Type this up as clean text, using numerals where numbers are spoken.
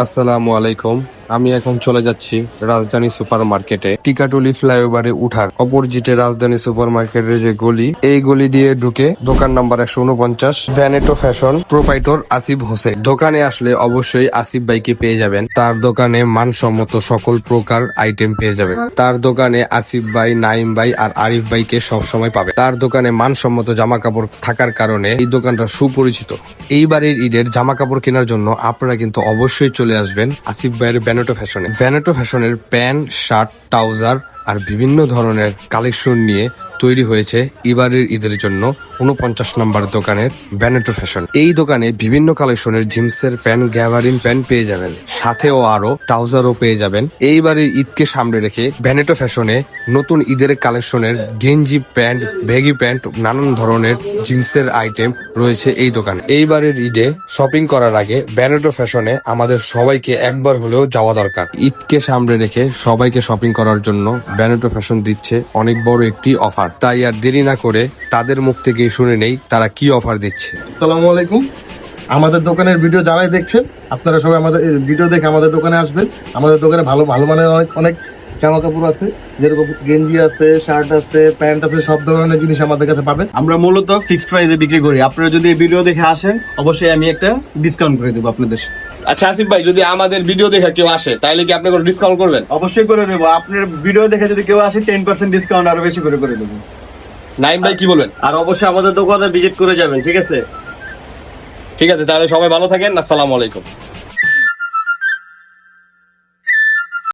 আসসালামু আলাইকুম। আমি এখন চলে যাচ্ছি রাজধানী সুপার মার্কেটে। টিকাটুলি ফ্লাইওভারে উঠার অপোজিটে রাজধানী সুপার মার্কেটের যে গলি, এই গলি দিয়ে ঢুকে দোকান নাম্বার 149, ভ্যানেটো ফ্যাশন, প্রোপাইটর আসিফ হোসেন। দোকানে আসলে অবশ্যই আসিফ ভাইকে পেয়ে যাবেন। তার দোকানে মানসম্মত সকল প্রকার আইটেম পেয়ে যাবেন। তার দোকানে আসিফ ভাই, নাইম ভাই আর আরিফ ভাইকে সবসময় পাবে। তার দোকানে মানসম্মত জামা কাপড় থাকার কারণে এই দোকানটা সুপরিচিত। এইবারের ঈদের জামা কাপড় কেনার জন্য আপনারা কিন্তু অবশ্যই চলে আসবেন আসিফ ভাইয়ের ভ্যানেটো ফ্যাশনে। ভ্যানেটো ফ্যাশনের প্যান্ট, শার্ট, ট্রাউজার আর বিভিন্ন ধরনের কালেকশন নিয়ে তৈরি হয়েছে এবারের ঈদের জন্য 49 নম্বর দোকানের ভ্যানেটো ফ্যাশন। এই দোকানে বিভিন্ন কালেকশনের জিন্সের প্যান্ট, গ্যাভারিন প্যান্ট পেয়ে যাবেন, সাথেও আরো ট্রাউজারও পেয়ে যাবেন। এইবারের ঈদকে সামনে রেখে ভ্যানেটো ফ্যাশনে নতুন ঈদের কালেকশনের গেঞ্জি প্যান্ট, ভেগি প্যান্ট, নানান ধরনের জিন্সের আইটেম রয়েছে এই দোকানে। এইবারের ঈদে শপিং করার আগে ভ্যানেটো ফ্যাশনে আমাদের সবাইকে একবার হলেও যাওয়া দরকার। ঈদকে সামনে রেখে সবাইকে শপিং করার জন্য ভ্যানেটো ফ্যাশন দিচ্ছে অনেক বড় একটি অফার। তাই আর দেরি না করে তাদের মুখ থেকে শুনে নেই তারা কি অফার দিচ্ছে। আসসালামু আলাইকুম। আমাদের দোকানের ভিডিও যারাই দেখছেন, আপনারা সবাই আমাদের ভিডিও দেখে আমাদের দোকানে আসবেন। আমাদের দোকানে ভালো ভালো মানে অনেক জামা কাপড় আছে, যেরকম গেঞ্জি আছে, শার্ট আছে, প্যান্ট আছে, সব ধরনের জিনিস আমাদের কাছে পাবেন। আমরা মূলত ফিক্সড প্রাইসে বিক্রি করি। আপনারা যদি এই ভিডিও দেখে আসেন, অবশ্যই আমি একটা ডিসকাউন্ট করে দেবো আপনাদের। আচ্ছা আসিফ ভাই, যদি আমাদের ভিডিও দেখে কেউ আসে তাহলে কি আপনি কোনো ডিসকাউন্ট করবেন? অবশ্যই করে দেবো। আপনার ভিডিও দেখে যদি কেউ আসে 10% ডিসকাউন্ট আরো বেশি করে দেবো। নাইম ভাই কি বলবেন? আর অবশ্যই আমাদের দোকানে ভিজিট করে যাবেন, ঠিক আছে? ঠিক আছে, তাহলে সবাই ভালো থাকেন। আসসালামু আলাইকুম।